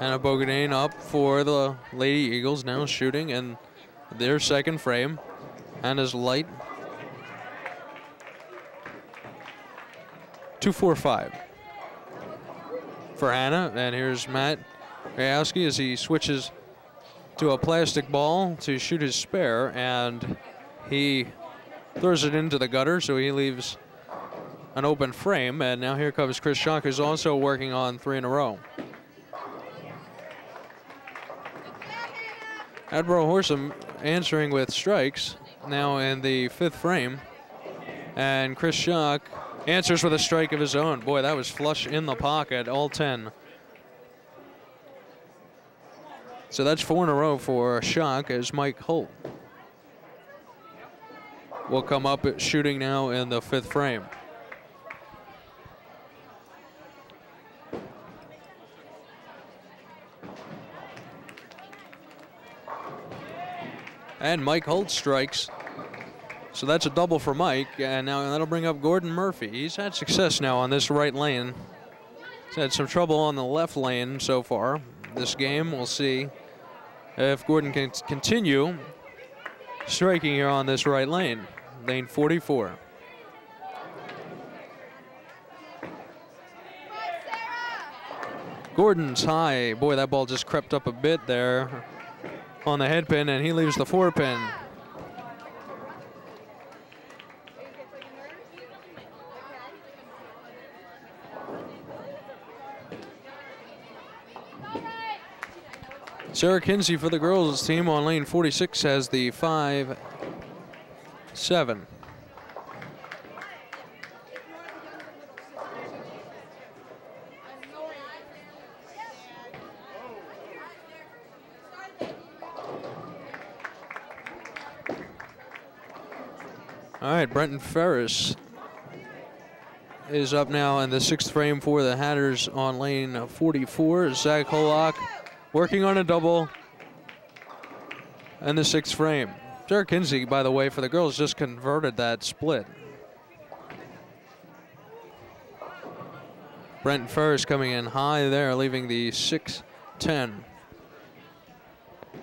Hannah Bogadane up for the Lady Eagles, now shooting in their second frame. Hannah's light. 2-4-5 for Hannah, and here's Matt Gajowski as he switches to a plastic ball to shoot his spare, and he throws it into the gutter, so he leaves an open frame. And now here comes Chris Schock, who's also working on 3 in a row. Hatboro Horsham answering with strikes now in the 5th frame, and Chris Schock answers with a strike of his own. Boy, that was flush in the pocket, all 10. So that's 4 in a row for Schock as Mike Holt will come up at shooting now in the 5th frame. And Mike Holt strikes. So that's a double for Mike, and now that'll bring up Gordon Murphy. He's had success now on this right lane. He's had some trouble on the left lane so far this game. We'll see if Gordon can continue striking here on this right lane, lane 44. Gordon's high. Boy, that ball just crept up a bit there on the head pin, and he leaves the 4 pin. Sarah Kinsey for the girls team on lane 46 has the 5-7. All right, Brenton Ferris is up now in the 6th frame for the Hatters on lane 44. Zach Holock working on a double in the 6th frame. Sarah Kinsey, by the way, for the girls, just converted that split. Brenton Ferris coming in high there, leaving the 6-10.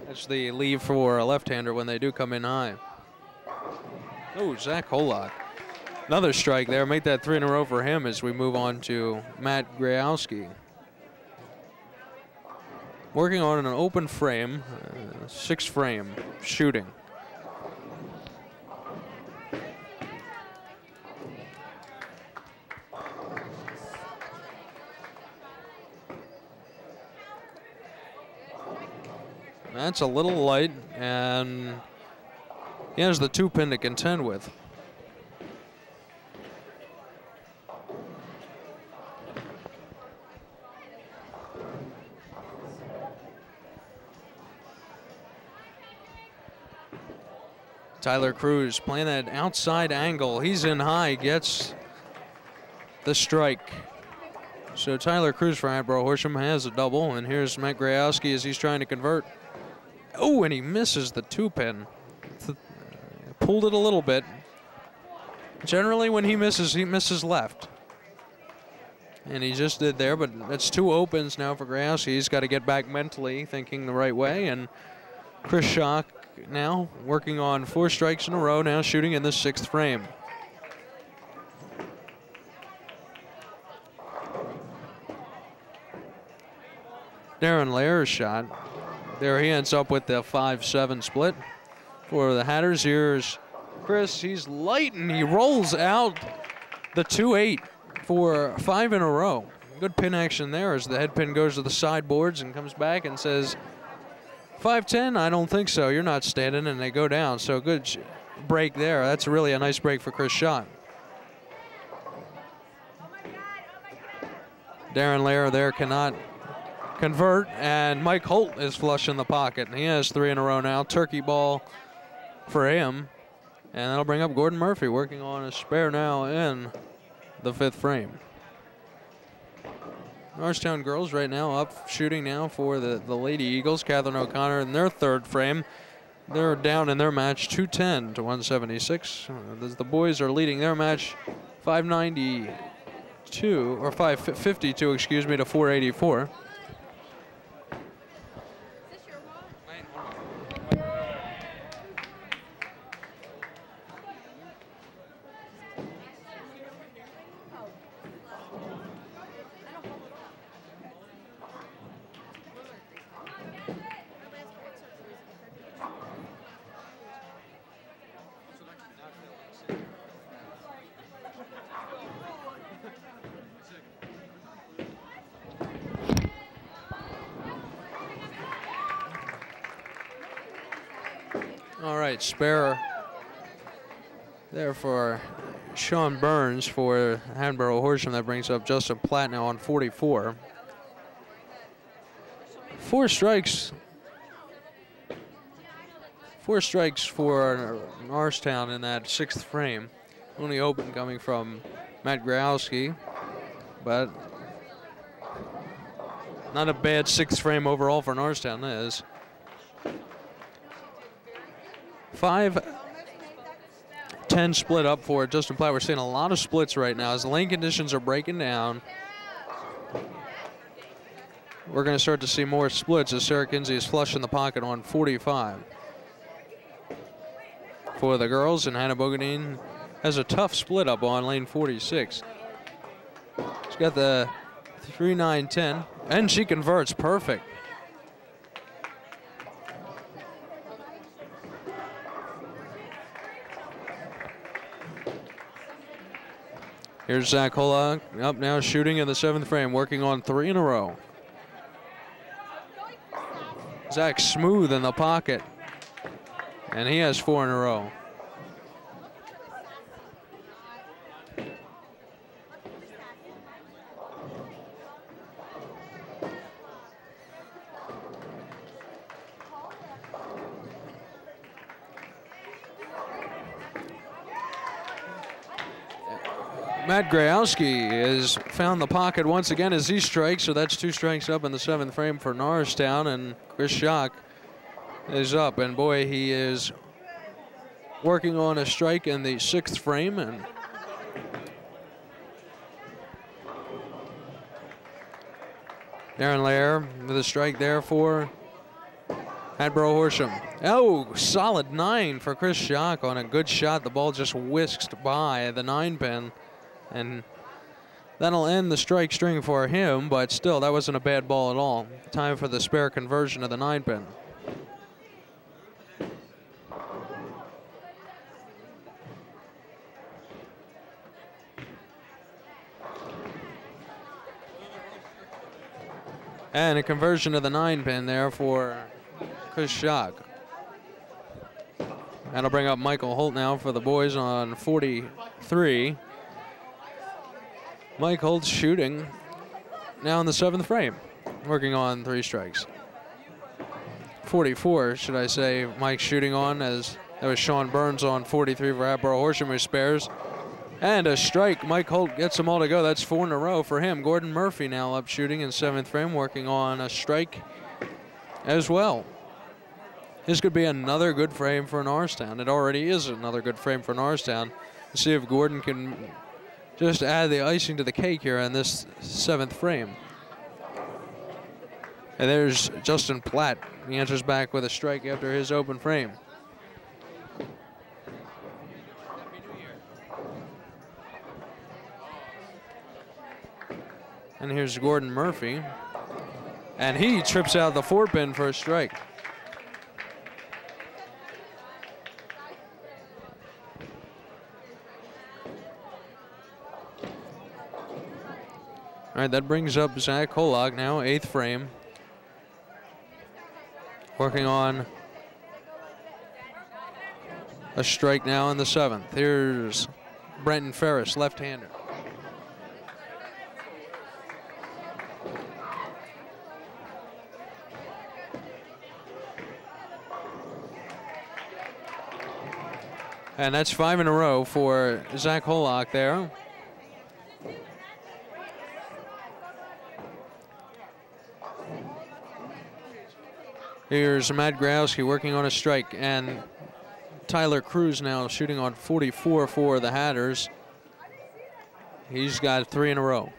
That's the leave for a left-hander when they do come in high. Oh, Zach Holock. Another strike there. Make that 3 in a row for him as we move on to Matt Grayowski. Working on an open frame, 6th frame, shooting. That's a little light, and he has the 2 pin to contend with. Tyler Cruz playing that outside angle. He's in high, gets the strike. So Tyler Cruz for Hatboro Horsham has a double, and here's Matt Grayowski as he's trying to convert. Oh, and he misses the 2 pin. Pulled it a little bit. Generally when he misses left. And he just did there, but that's 2 opens now for Grayowski. He's got to get back mentally, thinking the right way, and Chris Schock now working on 4 strikes in a row, now shooting in the 6th frame. Darren Lair's shot. There he ends up with the 5-7 split for the Hatters. Here's Chris. He's light and he rolls out the 2-8 for 5 in a row. Good pin action there as the head pin goes to the sideboards and comes back and says, 5-10, I don't think so. You're not standing, and they go down. So good break there. That's really a nice break for Chris Schock. Darren Lair there cannot convert, and Mike Holt is flush in the pocket. He has 3 in a row now. Turkey ball for him, and that'll bring up Gordon Murphy working on a spare now in the 5th frame. Norristown girls right now up shooting now for the Lady Eagles. Catherine O'Connor in their 3rd frame. They're down in their match 210 to 176. The boys are leading their match 592 or 552, excuse me, to 484. All right, spare there for Sean Burns for Hatboro Horsham. That brings up Justin Platt now on 44. 4 strikes. 4 strikes for Norristown in that 6th frame. Only open coming from Matt Growski, but not a bad 6th frame overall for Norristown. That is 5-10 split up for Justin Platt. We're seeing a lot of splits right now as the lane conditions are breaking down. We're going to start to see more splits as Sarah Kinsey is flush in the pocket on 45. For the girls, and Hannah Bogadine has a tough split up on lane 46. She's got the 3-9-10, and she converts perfect. Here's Zach Hola up now shooting in the 7th frame, working on 3 in a row. Zach smooth in the pocket, and he has 4 in a row. Matt Grayowski has found the pocket once again as he strikes, so that's 2 strikes up in the 7th frame for Norristown, and Chris Schock is up, and boy, he is working on a strike in the 6th frame. And Darren Lair with a strike there for Hatboro Horsham. Oh, solid 9 for Chris Schock on a good shot. The ball just whisked by the 9-pin. And that'll end the strike string for him, but still, that wasn't a bad ball at all. Time for the spare conversion of the 9-pin. And a conversion of the 9-pin there for Chris Schock. That'll bring up Michael Holt now for the boys on 43. Mike Holt's shooting now in the 7th frame, working on 3 strikes. 44, should I say, Mike's shooting on, as that was Sean Burns on 43 for Hatboro Horsham, who spares. And a strike. Mike Holt gets them all to go. That's 4 in a row for him. Gordon Murphy now up shooting in 7th frame, working on a strike as well. This could be another good frame for Norristown. It already is another good frame for Norristown. Let's see if Gordon can just add the icing to the cake here in this 7th frame. And there's Justin Platt. He answers back with a strike after his open frame. And here's Gordon Murphy. And he trips out the 4-pin for a strike. All right, that brings up Zach Holog now, 8th frame. Working on a strike now in the 7th. Here's Brenton Ferris, left-hander. And that's 5 in a row for Zach Holog there. Here's Matt Growski working on a strike, and Tyler Cruz now shooting on 44 for the Hatters. He's got 3 in a row.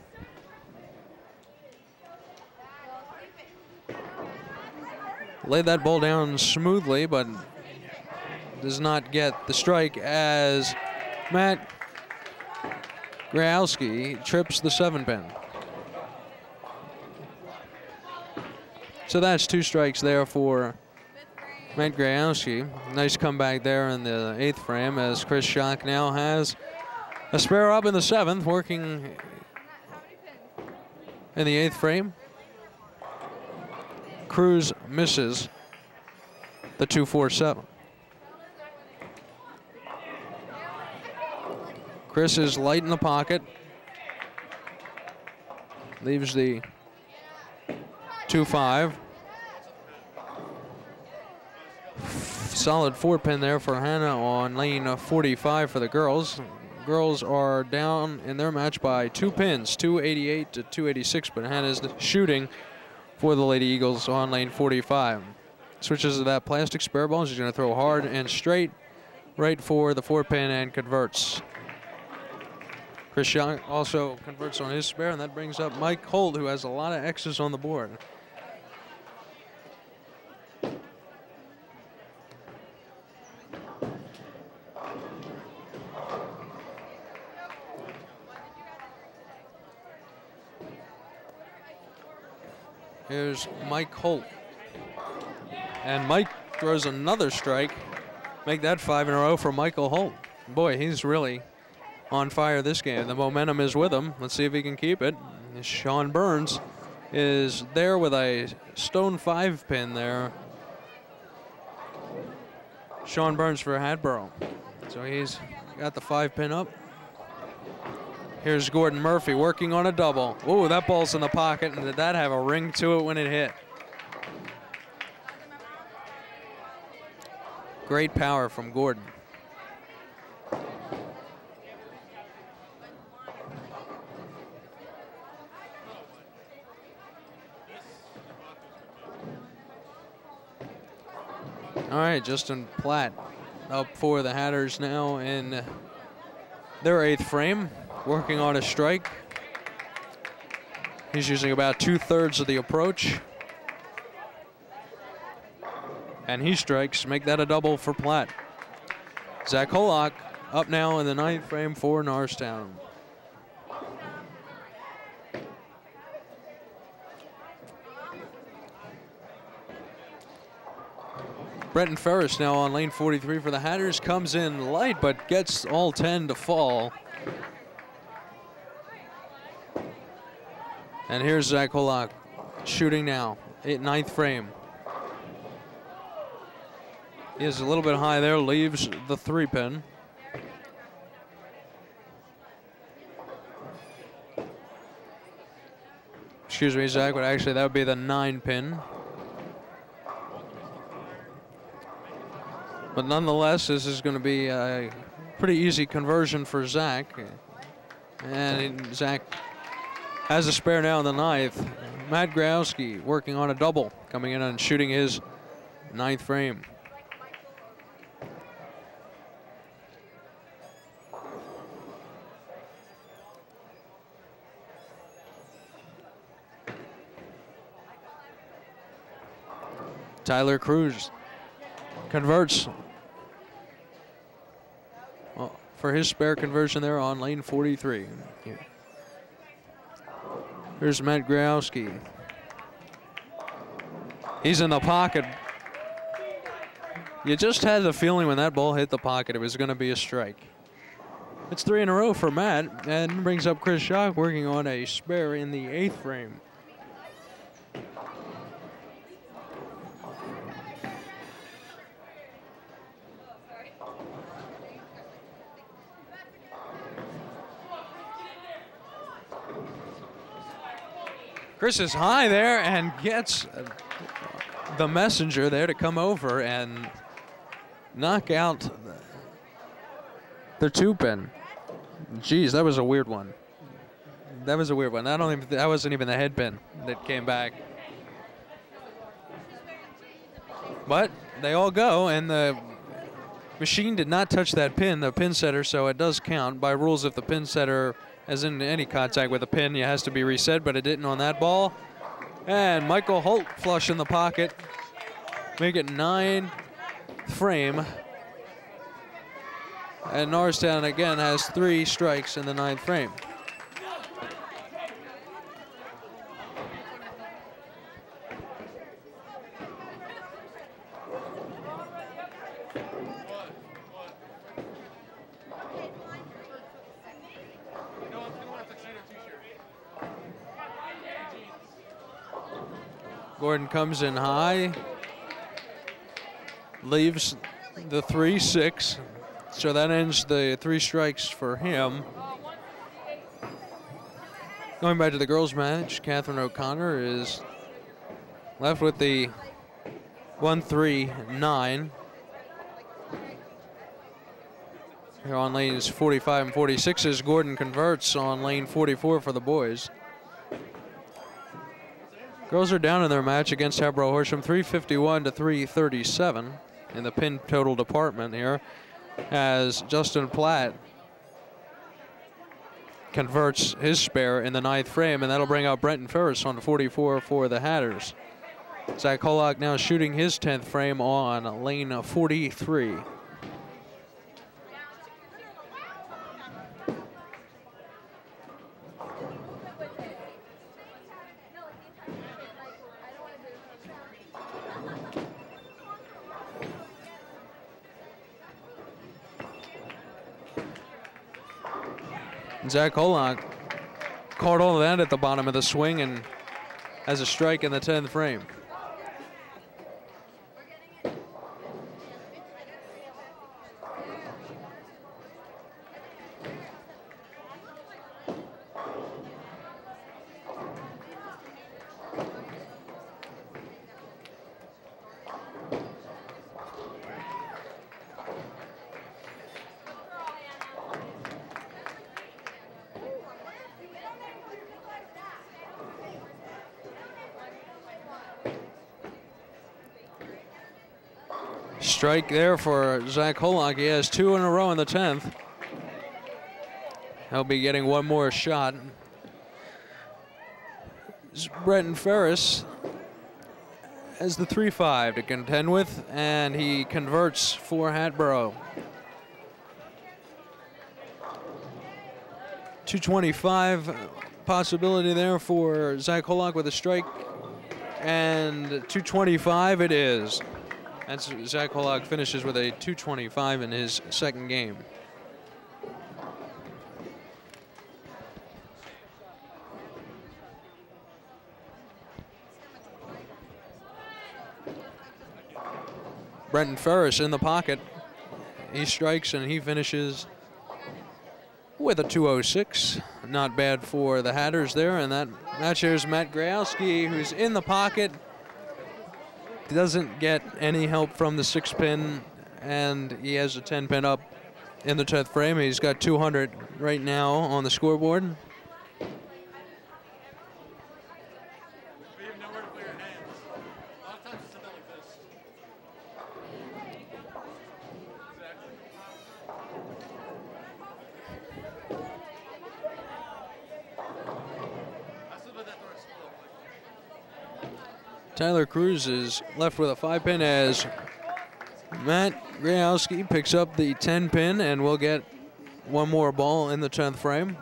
Laid that ball down smoothly, but does not get the strike as Matt Growski trips the 7-pin. So that's 2 strikes there for Matt Grayowski. Nice comeback there in the 8th frame as Chris Schock now has a spare up in the 7th, working in the 8th frame. Cruz misses the 2-4-7. Chris is light in the pocket. Leaves the 2-5. Solid 4-pin there for Hannah on lane 45 for the girls. Girls are down in their match by 2 pins, 288 to 286, but Hannah's shooting for the Lady Eagles on lane 45. Switches to that plastic spare ball. She's going to throw hard and straight right for the 4-pin and converts. Chris Young also converts on his spare, and that brings up Mike Holt, who has a lot of X's on the board. Here's Mike Holt. And Mike throws another strike. Make that 5 in a row for Michael Holt. Boy, he's really on fire this game. The momentum is with him. Let's see if he can keep it. Sean Burns is there with a stone 5-pin there. Sean Burns for Hatboro. So he's got the 5-pin up. Here's Gordon Murphy working on a double. Ooh, that ball's in the pocket, and did that have a ring to it when it hit? Great power from Gordon. All right, Justin Platt up for the Hatters now in their 8th frame, working on a strike. He's using about 2/3 of the approach. And he strikes, make that a double for Platt. Zach Hollock up now in the 9th frame for Norristown. Brenton Ferris now on lane 43 for the Hatters, comes in light but gets all 10 to fall. And here's Zach Hollock shooting now, 9th frame. He is a little bit high there, leaves the 3-pin. Excuse me, Zach, but actually that would be the 9-pin. But nonetheless, this is going to be a pretty easy conversion for Zach. And Zach has a spare now in the 9th. Matt Growski working on a double, coming in and shooting his 9th frame. Tyler Cruz converts for his spare conversion there on lane 43. Here's Matt Growski. He's in the pocket. You just had the feeling when that ball hit the pocket it was going to be a strike. It's 3 in a row for Matt, and brings up Chris Schock working on a spare in the 8th frame. Chris is high there and gets the messenger there to come over and knock out the 2-pin. Geez, that was a weird one. That was a weird one. That wasn't even the head pin that came back. But they all go, and the machine did not touch that pin, the pin setter, so it does count. By rules, if the pin setter as in any contact with a pin, it has to be reset, but it didn't on that ball. And Michael Holt flush in the pocket. Make it 9 frame. And Norristown again has 3 strikes in the 9th frame. Gordon comes in high, leaves the 3-6. So that ends the 3 strikes for him. Going back to the girls' match, Catherine O'Connor is left with the 1-3-9. Here on lanes 45 and 46 as Gordon converts on lane 44 for the boys. Girls are down in their match against Hatboro Horsham, 351 to 337 in the pin total department here, as Justin Platt converts his spare in the 9th frame, and that'll bring out Brenton Ferris on 44 for the Hatters. Zach Hollock now shooting his 10th frame on lane 43. Zach Hollock caught all of that at the bottom of the swing and has a strike in the 10th frame. Strike there for Zach Hollock. He has 2 in a row in the 10th. He'll be getting one more shot. Brenton Ferris has the 3-5 to contend with, and he converts for Hatboro. 225 possibility there for Zach Hollock with a strike, and 225 it is. That's Zach Hollock finishes with a 225 in his 2nd game. Brenton Ferris in the pocket. He strikes and he finishes with a 206. Not bad for the Hatters there. And that match here is Matt Grayowski, who's in the pocket. Doesn't get any help from the 6-pin, and he has a 10-pin up in the 10th frame. He's got 200 right now on the scoreboard. Tyler Cruz is left with a 5-pin as Matt Grayowski picks up the 10-pin, and we'll get one more ball in the 10th frame.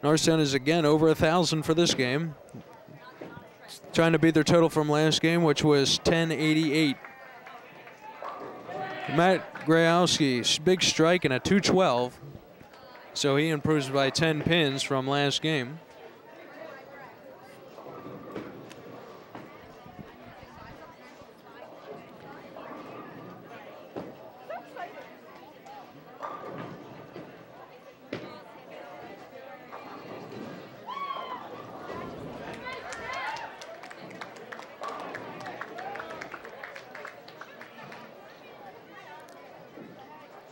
Norristown is again over 1,000 for this game. Trying to beat their total from last game, which was 1088. Matt Grayowski's big strike and a 212, so he improves by 10 pins from last game.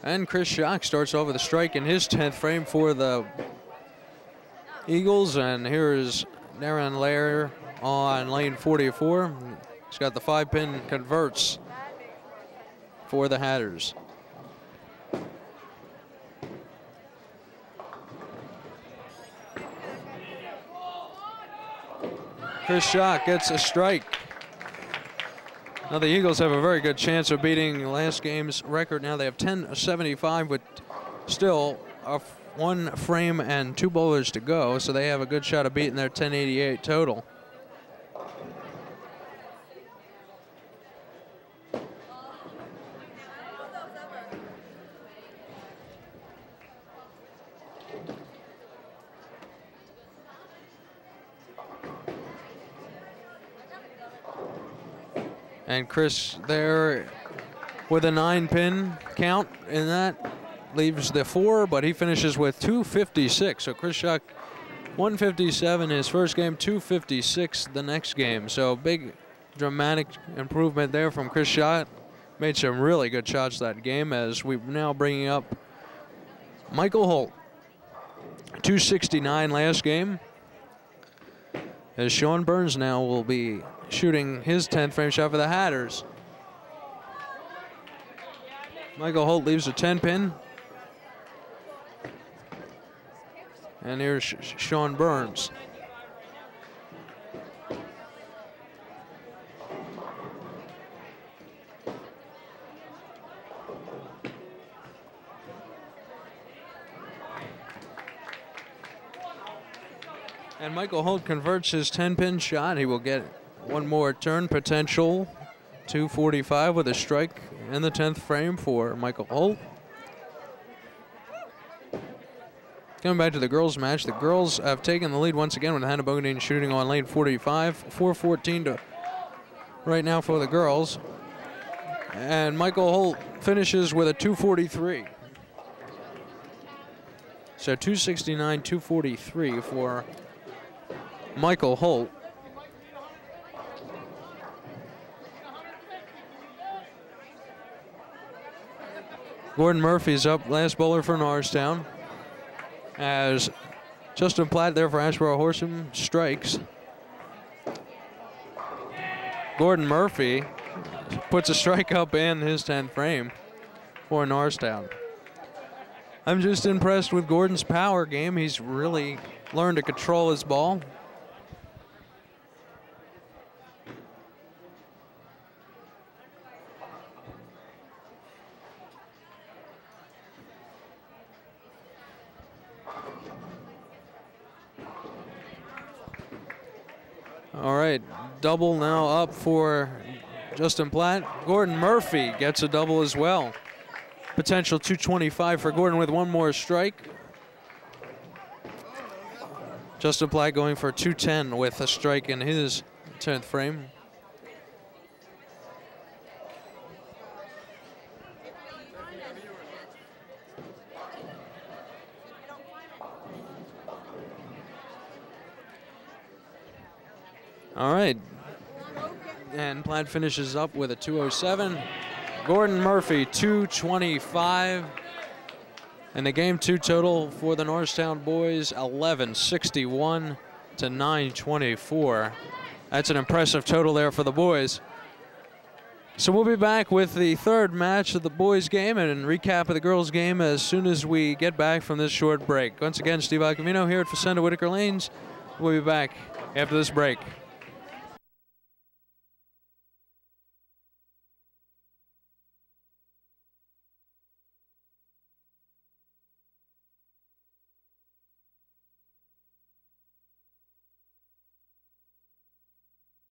And Chris Schock starts off with a strike in his 10th frame for the Eagles. And here is Darren Lair on lane 44. He's got the 5-pin converts for the Hatters. Chris Schock gets a strike. Now the Eagles have a very good chance of beating last game's record. Now they have 10-75 with still 1 frame and 2 bowlers to go, so they have a good shot of beating their 1088 total. And Chris there with a 9-pin count, and that leaves the 4, but he finishes with 256. So Chris Schuck, 157 his first game, 256 the next game. So big dramatic improvement there from Chris Schuck. Made some really good shots that game, as we're now bringing up Michael Holt. 269 last game. As Sean Burns now will be shooting his 10th frame shot for the Hatters. Michael Holt leaves a 10-pin. And here's Sean Burns. And Michael Holt converts his 10-pin shot. He will get one more turn potential. 245 with a strike in the 10th frame for Michael Holt. Coming back to the girls match, the girls have taken the lead once again with Hannah Bogadine shooting on lane 45. 4:14 to right now for the girls. And Michael Holt finishes with a 243. So 269, 243 for Michael Holt. Gordon Murphy's up, last bowler for Norristown, as Justin Platt there for Hatboro Horsham strikes. Gordon Murphy puts a strike up in his 10th frame for Norristown. I'm just impressed with Gordon's power game. He's really learned to control his ball. All right, double now up for Justin Platt. Gordon Murphy gets a double as well. Potential 225 for Gordon with one more strike. Justin Platt going for 210 with a strike in his 10th frame. All right, and Platt finishes up with a 207. Gordon Murphy, 225. And the game 2 total for the Norristown boys, 1161 to 924. That's an impressive total there for the boys. So we'll be back with the 3rd match of the boys game and a recap of the girls game as soon as we get back from this short break. Once again, Steve Alcamino here at Facenda Whitaker Lanes. We'll be back after this break.